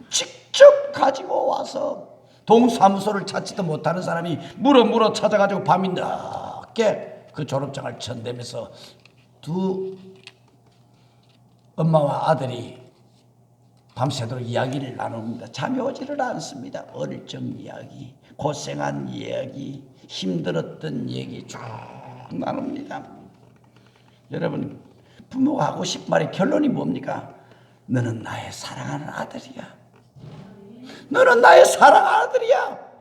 직접 가지고 와서 동사무소를 찾지도 못하는 사람이 물어 찾아가지고 밤이 늦게 그 졸업장을 전대면서 두 엄마와 아들이 밤새도록 이야기를 나눕니다. 잠이 오지를 않습니다. 어릴 적 이야기, 고생한 이야기, 힘들었던 얘기 쭉 나눕니다. 여러분, 부모가 하고 싶은 말의 결론이 뭡니까? 너는 나의 사랑하는 아들이야. 너는 나의 사랑하는 아들이야.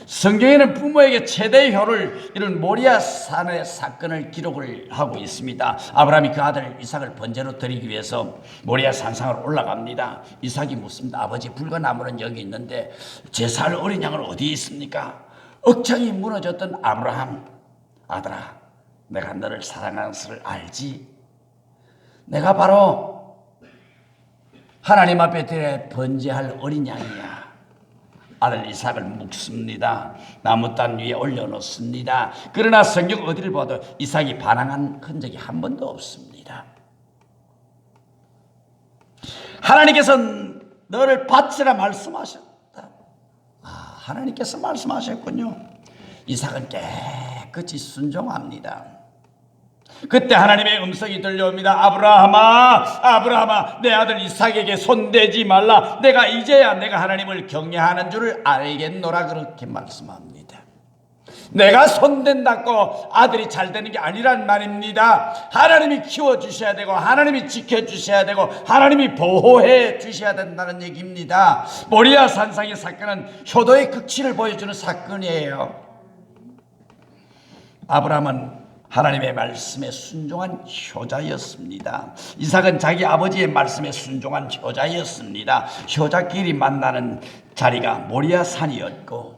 성경에는 부모에게 최대의 효를 이룬 모리아 산의 사건을 기록을 하고 있습니다. 아브라함이 그 아들 이삭을 번제로 드리기 위해서 모리아 산상으로 올라갑니다. 이삭이 묻습니다. 아버지, 불과 나무는 여기 있는데 제사할 어린 양은 어디에 있습니까? 억장이 무너졌던 아브라함, 아들아, 내가 너를 사랑하는 것을 알지? 내가 바로 하나님 앞에 드려 번제할 어린 양이야. 아들 이삭을 묵습니다. 나무단 위에 올려놓습니다. 그러나 성경 어디를 봐도 이삭이 반항한 흔적이 한 번도 없습니다. 하나님께서는 너를 바치라 말씀하셨다. 하나님께서 말씀하셨군요. 이삭은 깨끗이 순종합니다. 그때 하나님의 음성이 들려옵니다. 아브라함아, 내 아들 이삭에게 손대지 말라. 내가 이제야 내가 하나님을 경외하는 줄을 알겠노라. 그렇게 말씀합니다. 내가 손댄다고 아들이 잘 되는 게 아니란 말입니다. 하나님이 키워주셔야 되고, 하나님이 지켜주셔야 되고, 하나님이 보호해 주셔야 된다는 얘기입니다. 모리아 산상의 사건은 효도의 극치를 보여주는 사건이에요. 아브라함은 하나님의 말씀에 순종한 효자였습니다. 이삭은 자기 아버지의 말씀에 순종한 효자였습니다. 효자끼리 만나는 자리가 모리아 산이었고,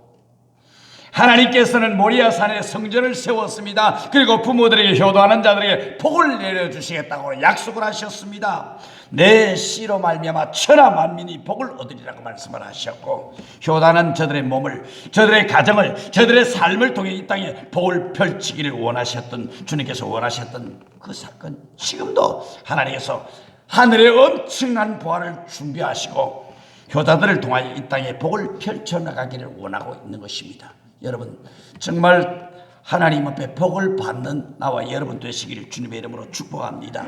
하나님께서는 모리아 산에 성전을 세웠습니다. 그리고 부모들에게 효도하는 자들에게 복을 내려주시겠다고 약속을 하셨습니다. 내 씨로 말미암아 천하 만민이 복을 얻으리라고 말씀을 하셨고, 효다는 저들의 몸을, 저들의 가정을, 저들의 삶을 통해 이 땅에 복을 펼치기를 원하셨던, 주님께서 원하셨던 그 사건, 지금도 하나님께서 하늘의 엄청난 보화를 준비하시고 효다들을 통하여 이 땅에 복을 펼쳐나가기를 원하고 있는 것입니다. 여러분, 정말 하나님 앞에 복을 받는 나와 여러분 되시기를 주님의 이름으로 축복합니다.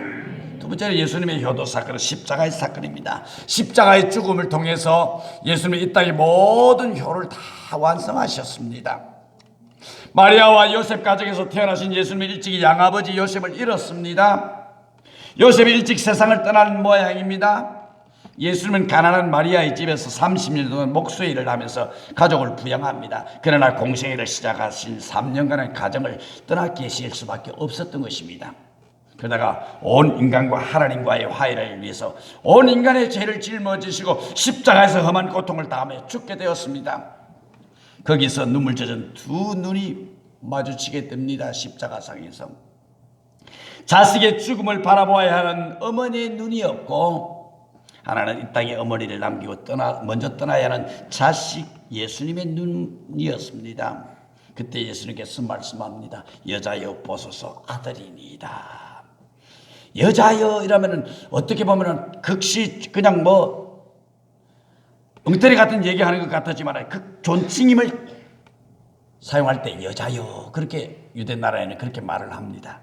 두 번째는 예수님의 효도 사건은 십자가의 사건입니다. 십자가의 죽음을 통해서 예수님이 이 땅의 모든 효를 다 완성하셨습니다. 마리아와 요셉 가정에서 태어나신 예수님이 일찍이 양아버지 요셉을 잃었습니다. 요셉이 일찍 세상을 떠난 모양입니다. 예수님은 가난한 마리아의 집에서 30년 동안 목수 일을 하면서 가족을 부양합니다. 그러나 공생애를 시작하신 3년간의 가정을 떠나 계실 수밖에 없었던 것입니다. 그러다가 온 인간과 하나님과의 화해를 위해서 온 인간의 죄를 짊어지시고 십자가에서 험한 고통을 당하며 죽게 되었습니다. 거기서 눈물 젖은 두 눈이 마주치게 됩니다. 십자가상에서 자식의 죽음을 바라보아야 하는 어머니의 눈이었고, 하나는 이 땅에 어머니를 남기고 먼저 떠나야 하는 자식 예수님의 눈이었습니다. 그때 예수님께서 말씀합니다. 여자여 보소서 아들이니이다. 여자여 이라면은 어떻게 보면은 극시 그냥 엉터리 같은 얘기하는 것 같았지만 그 존칭임을 사용할 때 여자여, 그렇게 유대 나라에는 그렇게 말을 합니다.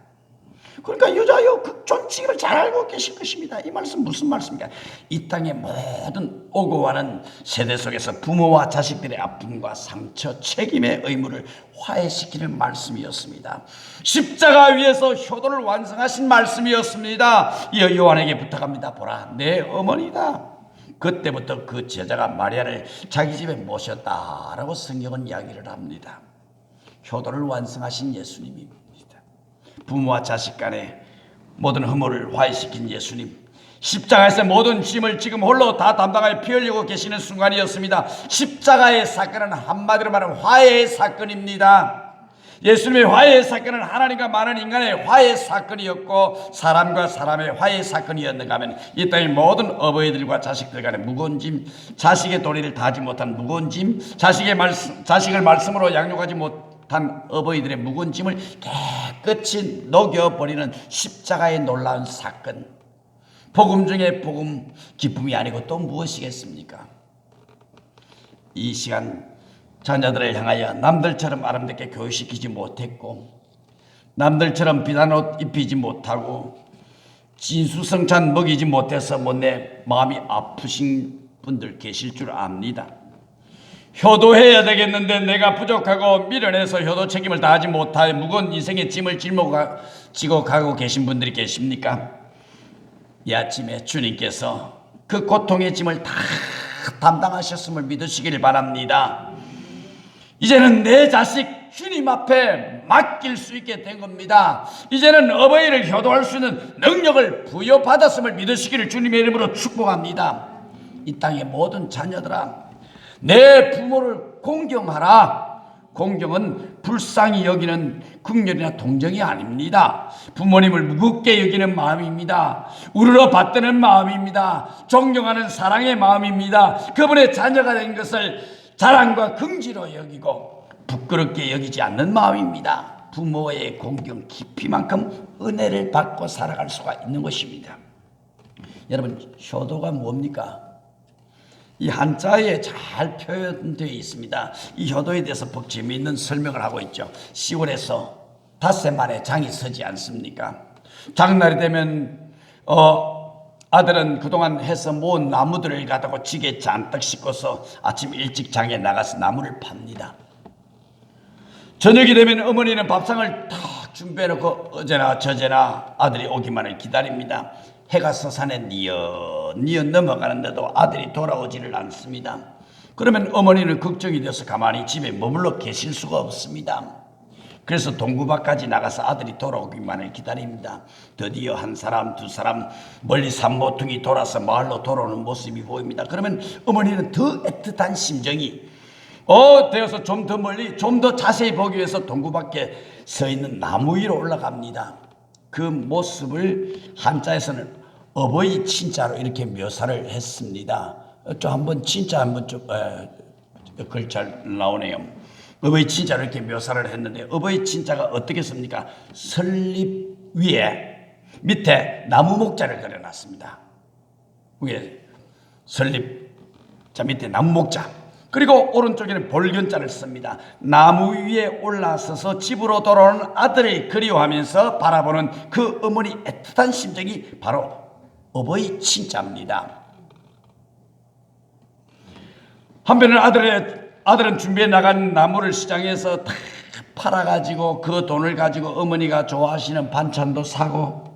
그러니까 여자여 그 존칭을 잘 알고 계실 것입니다. 이 말씀 무슨 말씀입니까? 이 땅의 모든 오고 가는 세대 속에서 부모와 자식들의 아픔과 상처, 책임의 의무를 화해시키는 말씀이었습니다. 십자가 위에서 효도를 완성하신 말씀이었습니다. 이어 요한에게 부탁합니다. 보라, 내 어머니다. 그때부터 그 제자가 마리아를 자기 집에 모셨다라고 성경은 이야기를 합니다. 효도를 완성하신 예수님입니다. 부모와 자식 간의 모든 허물을 화해시킨 예수님, 십자가에서 모든 짐을 지금 홀로 다 담당하여 피 흘리고 계시는 순간이었습니다. 십자가의 사건은 한마디로 말하면 화해의 사건입니다. 예수님의 화해의 사건은 하나님과 많은 인간의 화해의 사건이었고, 사람과 사람의 화해의 사건이었는가 하면 이 땅의 모든 어버이들과 자식들 간의 무거운 짐, 자식의 도리를 다하지 못한 무거운 짐, 자식을 말씀으로 양육하지 못한 어버이들의 무거운 짐을 깨끗이 녹여버리는 십자가의 놀라운 사건. 복음 중에 복음, 기쁨이 아니고 또 무엇이겠습니까? 이 시간 자녀들을 향하여 남들처럼 아름답게 교육시키지 못했고, 남들처럼 비싼 옷 입히지 못하고, 진수성찬 먹이지 못해서 못내 마음이 아프신 분들 계실 줄 압니다. 효도해야 되겠는데 내가 부족하고 미련해서 효도 책임을 다하지 못하여 무거운 인생의 짐을 지고 가고 계신 분들이 계십니까? 이 아침에 주님께서 그 고통의 짐을 다 담당하셨음을 믿으시길 바랍니다. 이제는 내 자식 주님 앞에 맡길 수 있게 된 겁니다. 이제는 어버이를 효도할 수 있는 능력을 부여받았음을 믿으시기를 주님의 이름으로 축복합니다. 이 땅의 모든 자녀들아, 내 부모를 공경하라. 공경은 불쌍히 여기는 긍휼이나 동정이 아닙니다. 부모님을 무겁게 여기는 마음입니다. 우러러 받드는 마음입니다. 존경하는 사랑의 마음입니다. 그분의 자녀가 된 것을 자랑과 긍지로 여기고 부끄럽게 여기지 않는 마음입니다. 부모의 공경 깊이만큼 은혜를 받고 살아갈 수가 있는 것입니다. 여러분, 효도가 뭡니까? 이 한자에 잘 표현되어 있습니다. 이 효도에 대해서 재미있는 설명을 하고 있죠. 10월에서 닷새 만에 장이 서지 않습니까? 장날이 되면 아들은 그동안 해서 모은 나무들을 가지고 지게 잔뜩 싣고서 아침 일찍 장에 나가서 나무를 팝니다. 저녁이 되면 어머니는 밥상을 탁 준비해놓고 어제나 저제나 아들이 오기만을 기다립니다. 해가 서산에 니엇니엇 넘어가는데도 아들이 돌아오지를 않습니다. 그러면 어머니는 걱정이 돼서 가만히 집에 머물러 계실 수가 없습니다. 그래서 동구밭까지 나가서 아들이 돌아오기만을 기다립니다. 드디어 한 사람 두 사람 멀리 산모퉁이 돌아서 마을로 돌아오는 모습이 보입니다. 그러면 어머니는 더 애틋한 심정이 되어서 좀 더 멀리 좀 더 자세히 보기 위해서 동구밖에 서 있는 나무 위로 올라갑니다. 그 모습을 한자에서는 어버이 친자로 이렇게 묘사를 했습니다. 좀 한번 친자 한번 좀 글자 나오네요. 어버이 친자로 이렇게 묘사를 했는데 어버이 친자가 어떻게 씁니까? 설립 위에 밑에 나무 목자를 그려놨습니다. 위에 설립 자 밑에 나무 목자, 그리고 오른쪽에는 볼견자를 씁니다. 나무 위에 올라서서 집으로 돌아오는 아들을 그리워하면서 바라보는 그 어머니 애틋한 심정이 바로 어버이 친자입니다. 한편은 아들은 준비해 나간 나무를 시장에서 다 팔아가지고 그 돈을 가지고 어머니가 좋아하시는 반찬도 사고,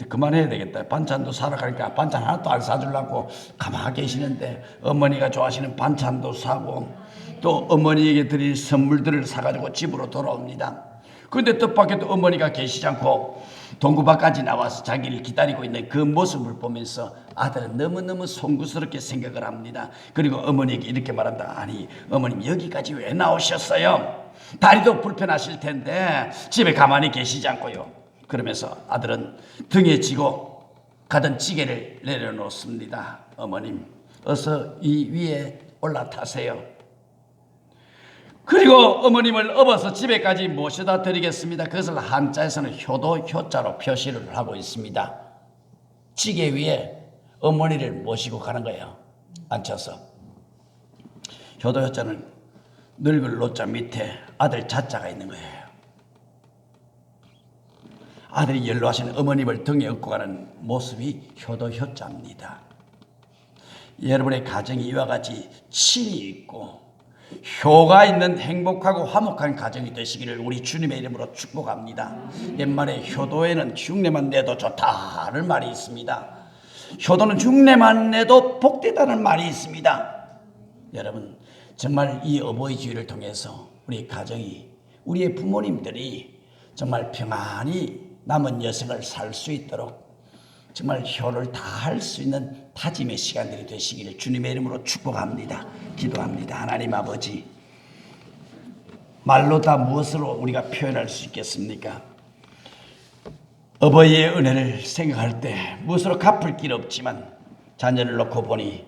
그만해야 되겠다. 반찬도 사러 가니까 반찬 하나도 안 사주려고 가만히 계시는데 어머니가 좋아하시는 반찬도 사고 또 어머니에게 드릴 선물들을 사가지고 집으로 돌아옵니다. 그런데 뜻밖에도 어머니가 계시지 않고 동구밭까지 나와서 자기를 기다리고 있는 그 모습을 보면서 아들은 너무너무 송구스럽게 생각을 합니다. 그리고 어머니에게 이렇게 말한다. 아니, 어머님 여기까지 왜 나오셨어요? 다리도 불편하실 텐데 집에 가만히 계시지 않고요. 그러면서 아들은 등에 지고 가던 찌개를 내려놓습니다. 어머님, 어서 이 위에 올라타세요. 그리고 어머님을 업어서 집에까지 모셔다 드리겠습니다. 그것을 한자에서는 효도 효자로 표시를 하고 있습니다. 찌개 위에 어머니를 모시고 가는 거예요. 앉혀서. 효도 효자는 늙을 노자 밑에 아들 자자가 있는 거예요. 아들이 연로하신 어머님을 등에 업고 가는 모습이 효도 효자입니다. 여러분의 가정이 이와 같이 친이 있고 효가 있는 행복하고 화목한 가정이 되시기를 우리 주님의 이름으로 축복합니다. 옛말에 효도에는 흉내만 내도 좋다는 말이 있습니다. 효도는 흉내만 내도 복되다는 말이 있습니다. 여러분, 정말 이 어버이 주일을 통해서 우리 가정이, 우리의 부모님들이 정말 평안히 남은 여생을 살 수 있도록 정말 효를 다할 수 있는 다짐의 시간들이 되시기를 주님의 이름으로 축복합니다. 기도합니다. 하나님 아버지, 말로 다 무엇으로 우리가 표현할 수 있겠습니까? 어버이의 은혜를 생각할 때 무엇으로 갚을 길 없지만 자녀를 놓고 보니